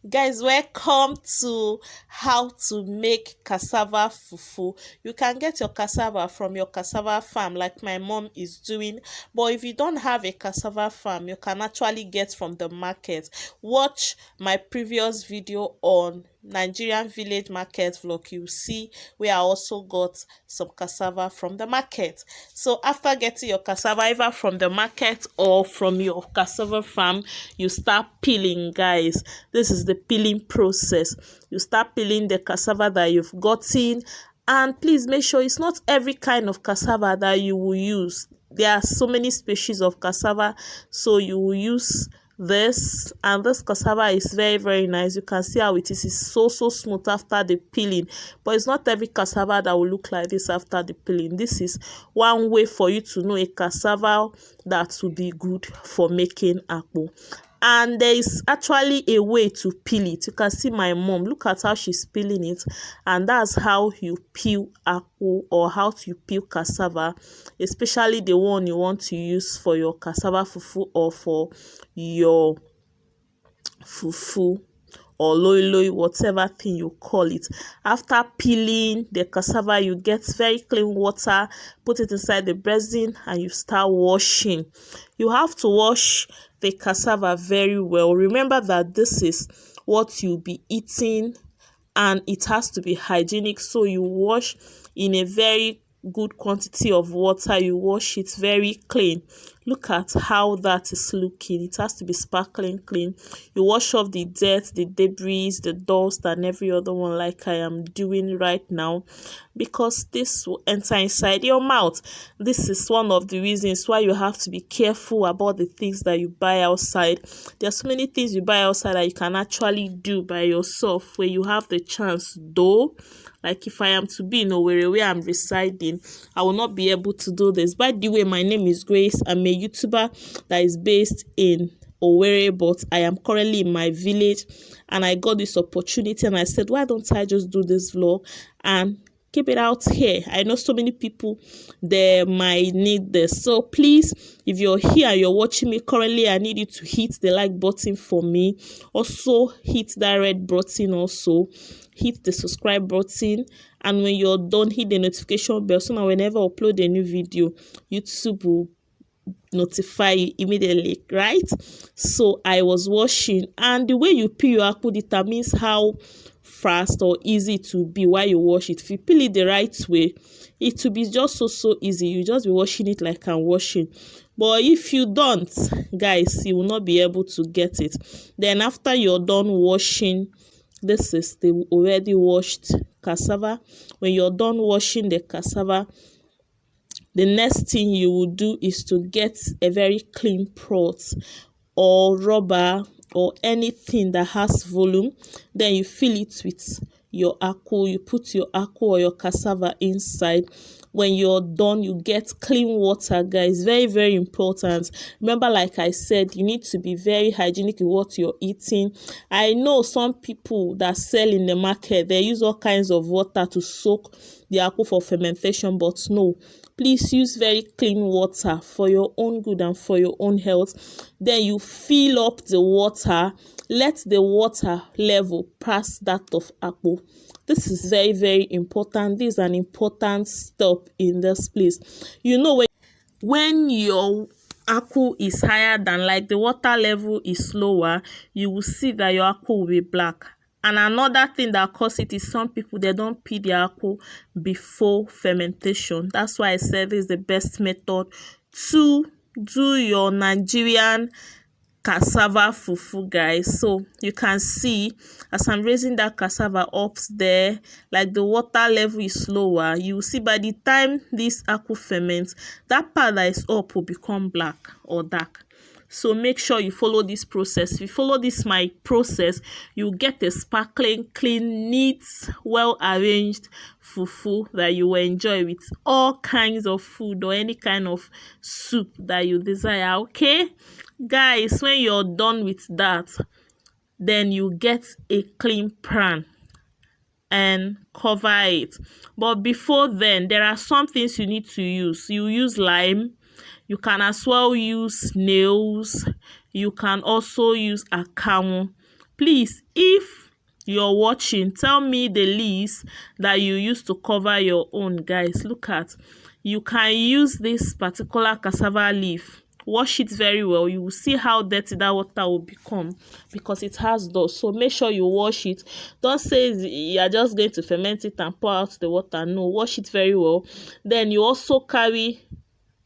Guys, welcome to how to make cassava fufu. You can get your cassava from your cassava farm like my mom is doing, but if you don't have a cassava farm, you can actually get from the market. Watch my previous video on Nigerian village market vlog. You see where I also got some cassava from the market. So after getting your cassava either from the market or from your cassava farm, you start peeling, guys. This is the peeling process. You start peeling the cassava that you've gotten, and please make sure it's not every kind of cassava that you will use. There are so many species of cassava, so you will use this, and this cassava is very nice. You can see how it is. It's so smooth after the peeling, but it's not every cassava that will look like this after the peeling. This is one way for you to know a cassava that will be good for making akpu. And there is actually a way to peel it. You can see my mom, look at how she's peeling it, and that's how you peel akpu, or how to peel cassava, especially the one you want to use for your cassava fufu or for your fufu or loi, whatever thing you call it. After peeling the cassava, you get very clean water, put it inside the basin, and you start washing. You have to wash the cassava very well. Remember that this is what you'll be eating, and it has to be hygienic, so you wash in a very good quantity of water. You wash it very clean. Look at how that is looking. It has to be sparkling clean. You wash off the dirt, the debris, the dust, and every other one, like I am doing right now, because this will enter inside your mouth. This is one of the reasons why you have to be careful about the things that you buy outside. There are so many things you buy outside that you can actually do by yourself where you have the chance, though. Like if I am to be in Owerri where I'm residing, I will not be able to do this. By the way, my name is Grace. I'm a YouTuber that is based in Owerri, but I am currently in my village, and I got this opportunity, and I said, why don't I just do this vlog and keep it out here? I know so many people they might need this. So please, if you're here and you're watching me currently, I need you to hit the like button for me. Also hit that red button, also hit the subscribe button, and when you're done, hit the notification bell so now whenever I upload a new video, YouTube will notify you immediately, right? So I was washing, and the way you peel your akpu determines how fast or easy it will be while you wash it. If you peel it the right way, it will be just so easy. You just be washing it like I'm washing. But if you don't, guys, you will not be able to get it. Then after you're done washing, this is the already washed cassava. When you're done washing the cassava, the next thing you will do is to get a very clean pot or rubber or anything that has volume. Then you fill it with your akpu. You put your akpu or your cassava inside. When you're done, you get clean water, guys. Very important. Remember, like I said, you need to be very hygienic in what you're eating. I know some people that sell in the market, they use all kinds of water to soak the akpu for fermentation, but no, please use very clean water for your own good and for your own health. Then you fill up the water. Let the water level pass that of akpu. This is very important. This is an important step in this place. You know, when your akpu is higher than, like, the water level is lower, you will see that your akpu will be black. And another thing that causes it is some people, they don't peel their akpu before fermentation. That's why I said this is the best method to do your Nigerian cassava fufu, guys. So you can see as I'm raising that cassava up there, like the water level is lower. You will see by the time this akpu ferments, that part that is up will become black or dark. So make sure you follow this process. If you follow this my process, you get a sparkling, clean, neat, well arranged fufu that you will enjoy with all kinds of food or any kind of soup that you desire. Okay, guys, when you're done with that, then you get a clean pan and cover it. But before then, there are some things you need to use. You use lime. You can as well use nails. You can also use akamu. Please, if you're watching, tell me the leaves that you use to cover your own. Guys, look at, you can use this particular cassava leaf, wash it very well. You will see how dirty that water will become because it has dust. So make sure you wash it. Don't say you are just going to ferment it and pour out the water. No, wash it very well. Then you also carry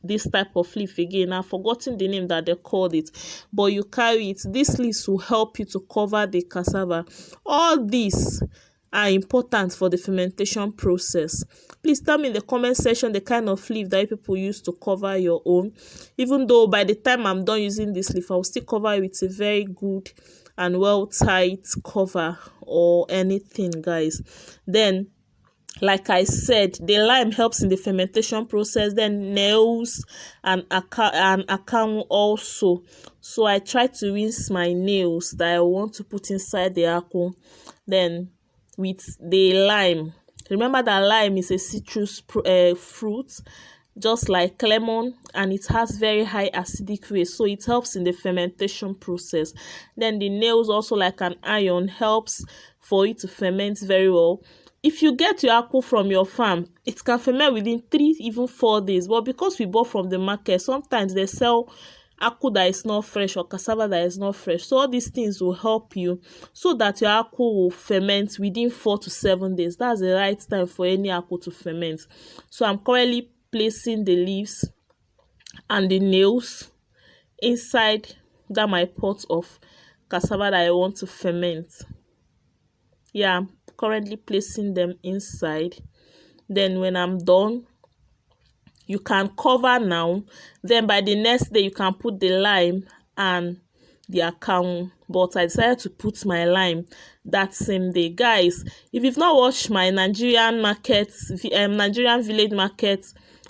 this type of leaf again. I've forgotten the name that they called it, but you carry it. This leaf will help you to cover the cassava. All these are important for the fermentation process. Please tell me in the comment section the kind of leaf that people use to cover your own. Even though by the time I'm done using this leaf, I'll still cover it with a very good and well tight cover or anything, guys. Then, like I said, the lime helps in the fermentation process. Then nails and akamu also. So I try to rinse my nails that I want to put inside the aku. Then with the lime, remember that lime is a citrus fruit, just like lemon, and it has very high acidic rate, so it helps in the fermentation process. Then the nails also, like an iron, helps for it to ferment very well. If you get your apple from your farm, it can ferment within 3 even 4 days. But because we bought from the market, sometimes they sell apple that is not fresh or cassava that is not fresh. So all these things will help you so that your apple will ferment within 4 to 7 days. That's the right time for any apple to ferment. So I'm currently placing the leaves and the nails inside that my pot of cassava that I want to ferment. Yeah, I'm currently placing them inside. Then when I'm done, you can cover now. Then by the next day, you can put the lime and the akamu. But I decided to put my lime that same day. Guys, if you've not watched my Nigerian village market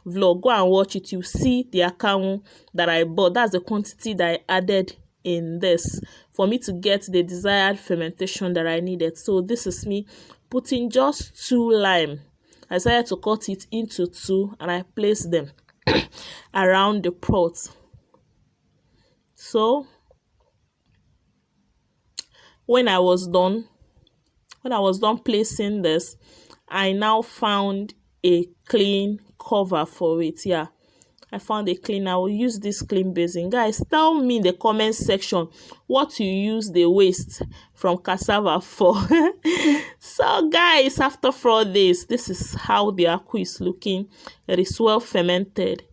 vlog, go and watch it. You see the akamu that I bought. That's the quantity that I added in this for me to get the desired fermentation that I needed. So this is me putting just 2 lime. I decided to cut it into 2 and I placed them around the pot. So when I was done placing this, I now found a clean cover for it. Yeah, I found a clean. I will use this clean basin. Guys, tell me in the comment section what you use the waste from cassava for. So guys, after 4 days, this is how the aku is looking. It is well fermented.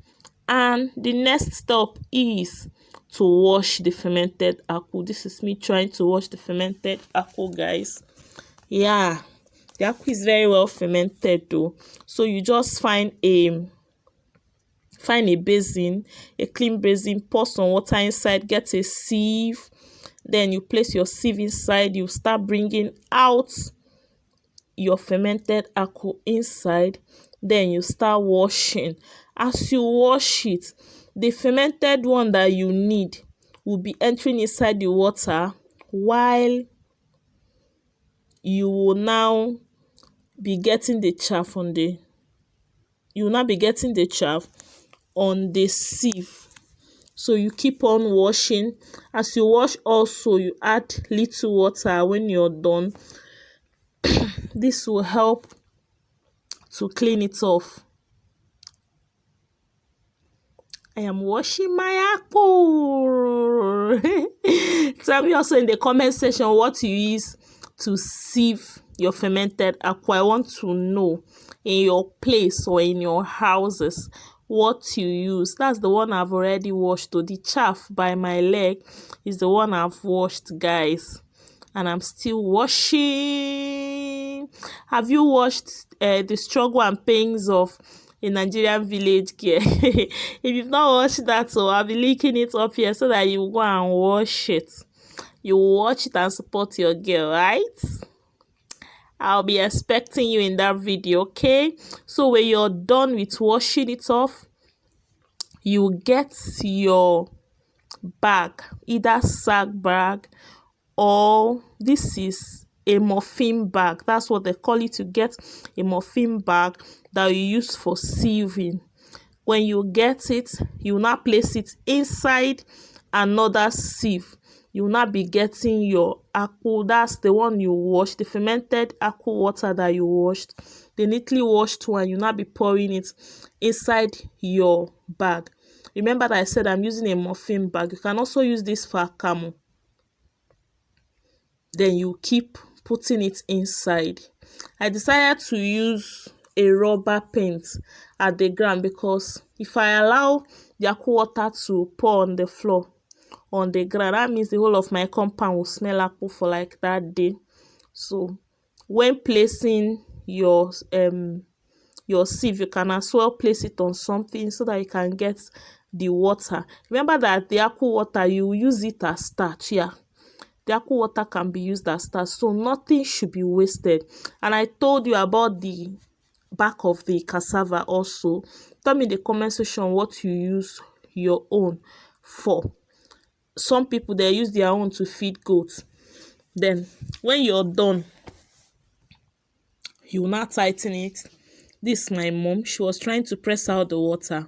And the next step is to wash the fermented aku. This is me trying to wash the fermented aku, guys. Yeah, the aku is very well fermented though. So you just find a basin, a clean basin, pour some water inside, get a sieve. Then you place your sieve inside. You start bringing out your fermented aku inside. Then you start washing. As you wash it, the fermented one that you need will be entering inside the water, while you will now be getting the chaff on the sieve. So you keep on washing. As you wash also, you add little water when you're done. This will help to clean it off. I am washing my apple. Tell me also in the comment section what you use to sieve your fermented apple. I want to know in your place or in your houses what you use. That's the one I've already washed. So the chaff by my leg is the one I've washed, guys. And I'm still washing. Have you watched the struggle and pains of a Nigerian village girl? If you've not watched that, so I'll be linking it up here so that you go and watch it. You watch it and support your girl, right? I'll be expecting you in that video, okay? So when you're done with washing it off, you get your bag, either sack bag or this is a muffin bag. That's what they call it. You get a muffin bag that you use for sieving. When you get it, you now place it inside another sieve. You will not be getting your akpu, that's the one you washed, the fermented akpu water that you washed, the neatly washed one. You will not be pouring it inside your bag. Remember that I said I'm using a muffin bag. You can also use this for akamu. Then you keep putting it inside. I decided to use a rubber paint at the ground because if I allow the akpu water to pour on the floor, on the ground, that means the whole of my compound will smell akpu for like that day. So when placing your sieve, you can as well place it on something so that you can get the water. Remember that the akpu water, you use it as starch. Yeah, the akpu water can be used as starch, so nothing should be wasted. And I told you about the back of the cassava also. Tell me in the comment section what you use your own for. Some people, they use their own to feed goats. Then when you're done, you will now tighten it. This is my mom. She was trying to press out the water,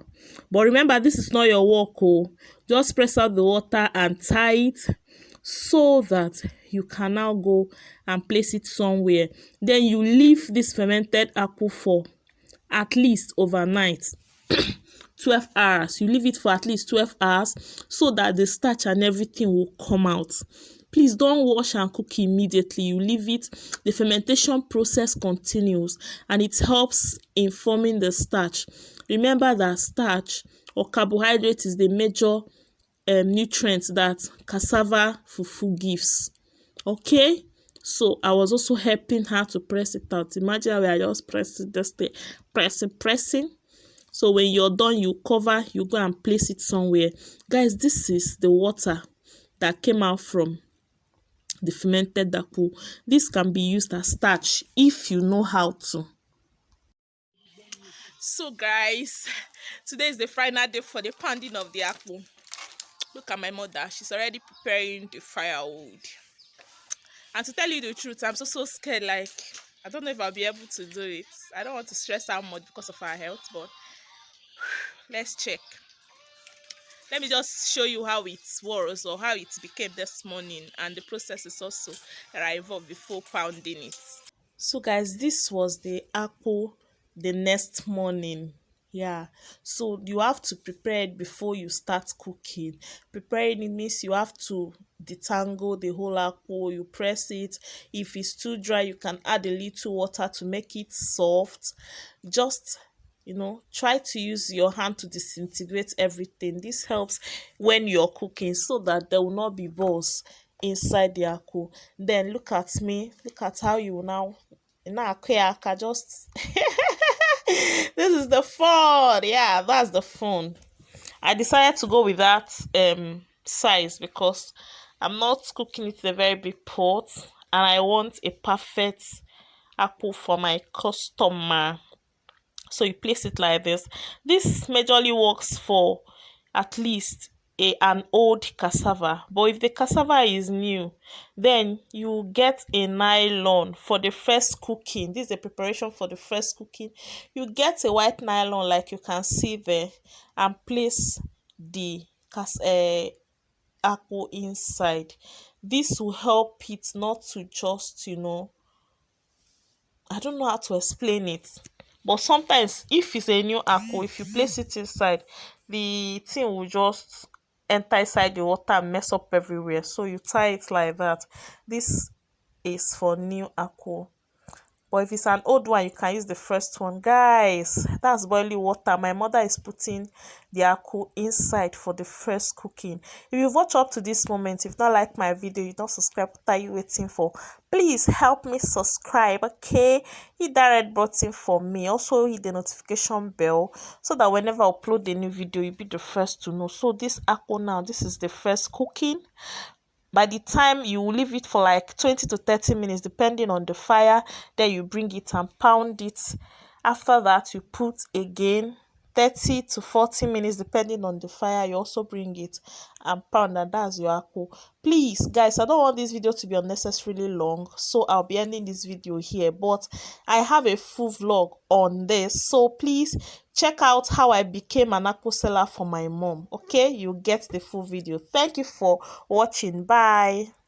but remember, this is not your work. Oh, just press out the water and tie it so that you can now go and place it somewhere. Then you leave this fermented akpu for at least overnight. 12 hours. You leave it for at least 12 hours so that the starch and everything will come out. Please don't wash and cook immediately. You leave it. The fermentation process continues and it helps in forming the starch. Remember that starch or carbohydrate is the major nutrient that cassava fufu gives. Okay? So I was also helping her to press it out. Imagine how I just pressed it, just pressing. So when you're done, you cover, you go and place it somewhere. Guys, this is the water that came out from the fermented akpu. This can be used as starch if you know how to. So guys, today is the final day for the pounding of the akpu. Look at my mother. She's already preparing the firewood. And to tell you the truth, I'm so scared. Like, I don't know if I'll be able to do it. I don't want to stress out much because of our health, but let's check. Let me just show you how it was or how it became this morning and the processes also that are involved before pounding it. So guys, this was the akpu the next morning. Yeah, so you have to prepare it before you start cooking. Preparing it means you have to detangle the whole akpu. You press it. If it's too dry, you can add a little water to make it soft. Just try to use your hand to disintegrate everything. This helps when you're cooking so that there will not be balls inside the akpu. Then look at me. Look at how you now just this is the phone. Yeah, that's the phone. I decided to go with that size because I'm not cooking it in a very big pot and I want a perfect akpu for my customer. So you place it like this. This majorly works for at least an old cassava. But if the cassava is new, then you get a nylon for the first cooking. This is the preparation for the first cooking. You get a white nylon like you can see there and place the akpu inside. This will help it not to just, I don't know how to explain it. But sometimes, if it's a new akpu, if you place it inside, the thing will just enter inside the water and mess up everywhere. So you tie it like that. This is for new akpu. But if it's an old one, you can use the first one. Guys, that's boiling water. My mother is putting the akpu inside for the first cooking. If you've watched up to this moment, if not like my video, you don't subscribe, what are you waiting for? Please help me subscribe, okay? Hit that red button for me. Also hit the notification bell so that whenever I upload a new video, you'll be the first to know. So this akpu now, this is the first cooking. By the time you leave it for like 20 to 30 minutes, depending on the fire, then you bring it and pound it. After that, you put again 30 to 40 minutes depending on the fire. You also bring it and pound, and that's your akpu. Please guys, I don't want this video to be unnecessarily long, so I'll be ending this video here, but I have a full vlog on this, so please check out how I became an akpu seller for my mom. Okay, you get the full video. Thank you for watching. Bye.